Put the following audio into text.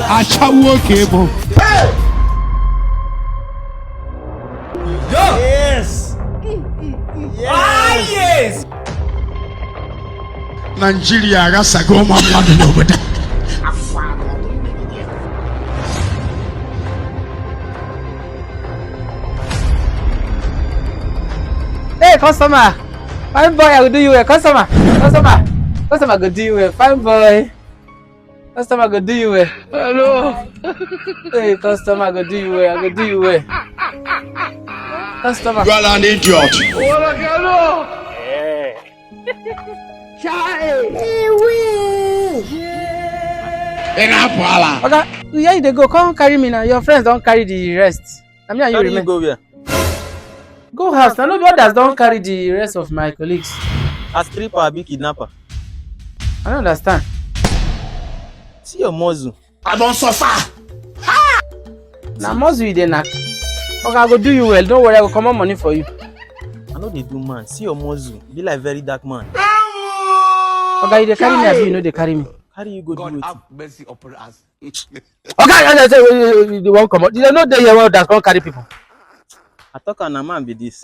Achawo cable. Yes. Yes. Ah, yes. Nigeria rasa go mama no over there. Hey, customer. Fine boy, I will do you a customer. Customer go do you a fine boy. Customer go do you a. Hello. Hey, customer go do you a. I go do you a. Customer. You are an idiot. Hello. Okay, where they go? Come carry me now. Your friends don't carry the rest. I mean, you remain. Go where? Go house. Now nobody others don't carry the rest of my colleagues. As stripper, big kidnapper. I don't understand. See your muzzle. I don't suffer. Now muzzle you dey knack. Okay, I go do you well. Don't worry, I will come on money for you. I know they do man. See your muzzle. Be like very dark man. Okay, you dey carry me, you know they carry me. Carry you go do it. Have mercy upon us. Okay, I say they won't come out. You know they here that can't carry people. I talk on a man be this.